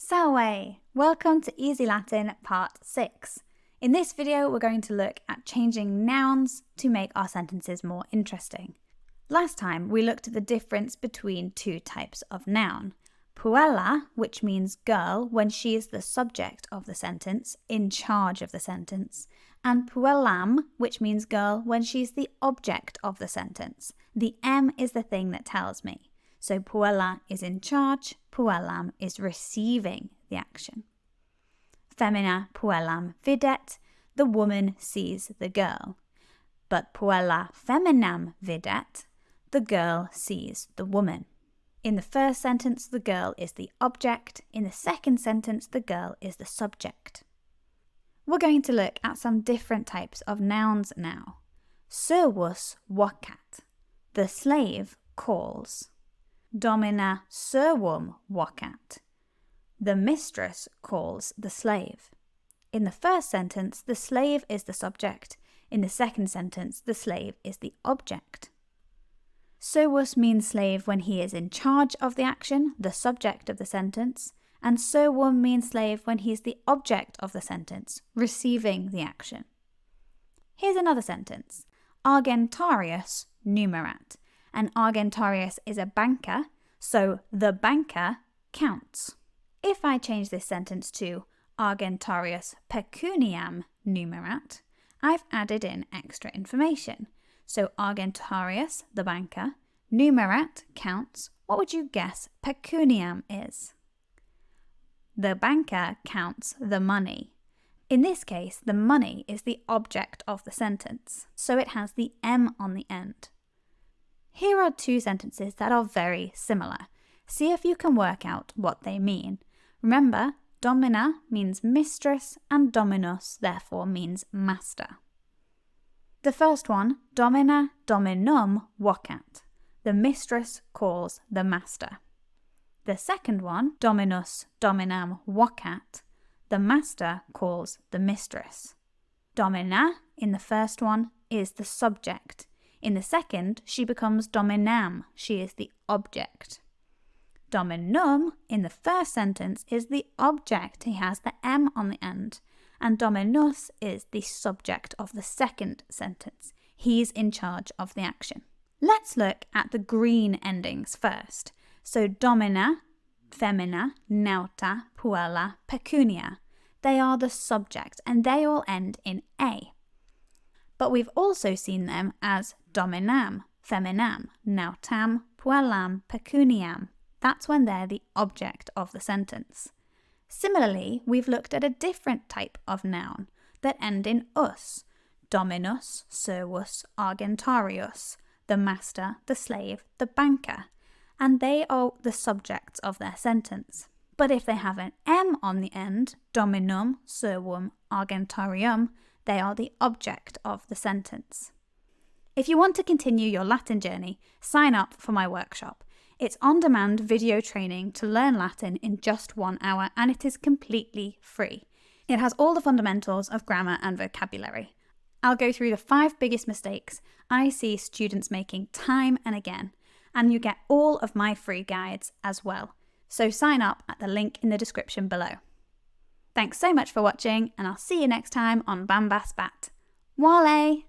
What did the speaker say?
Salve! Welcome to Easy Latin Part 6. In this video, we're going to look at changing nouns to make our sentences more interesting. Last time, we looked at the difference between two types of noun. Puella, which means girl when she is the subject of the sentence, in charge of the sentence, and puellam, which means girl when she's the object of the sentence. The M is the thing that tells me. So puella is in charge, puellam is receiving the action. Femina puellam videt, the woman sees the girl. But puella feminam videt, the girl sees the woman. In the first sentence, the girl is the object. In the second sentence, the girl is the subject. We're going to look at some different types of nouns now. Servus vocat, the slave calls. Domina servum vocat, the mistress calls the slave. In the first sentence, the slave is the subject. In the second sentence, the slave is the object. Servus means slave when he is in charge of the action, the subject of the sentence, and servum means slave when he is the object of the sentence, receiving the action. Here's another sentence. Argentarius numerat. And argentarius is a banker, so the banker counts. If I change this sentence to argentarius pecuniam numerat, I've added in extra information. So argentarius, the banker, numerat, counts. What would you guess pecuniam is? The banker counts the money. In this case, the money is the object of the sentence, so it has the M on the end. Here are two sentences that are very similar. See if you can work out what they mean. Remember, domina means mistress and dominus therefore means master. The first one, domina dominum vocat. The mistress calls the master. The second one, dominus dominam vocat. The master calls the mistress. Domina, in the first one, is the subject. In the second, she becomes dominam. She is the object. Dominum, in the first sentence, is the object. He has the M on the end. And dominus is the subject of the second sentence. He's in charge of the action. Let's look at the green endings first. So domina, femina, nauta, puella, pecunia. They are the subject and they all end in A. But we've also seen them as dominam, feminam, nautam, puellam, pecuniam. That's when they're the object of the sentence. Similarly, we've looked at a different type of noun that end in us. Dominus, servus, argentarius, the master, the slave, the banker. And they are the subjects of their sentence. But if they have an M on the end, dominum, servum, argentarium, they are the object of the sentence. If you want to continue your Latin journey, sign up for my workshop. It's on-demand video training to learn Latin in just 1 hour and it is completely free. It has all the fundamentals of grammar and vocabulary. I'll go through the 5 biggest mistakes I see students making time and again, and you get all of my free guides as well. So sign up at the link in the description below. Thanks so much for watching, and I'll see you next time on Bambasbat. Wale!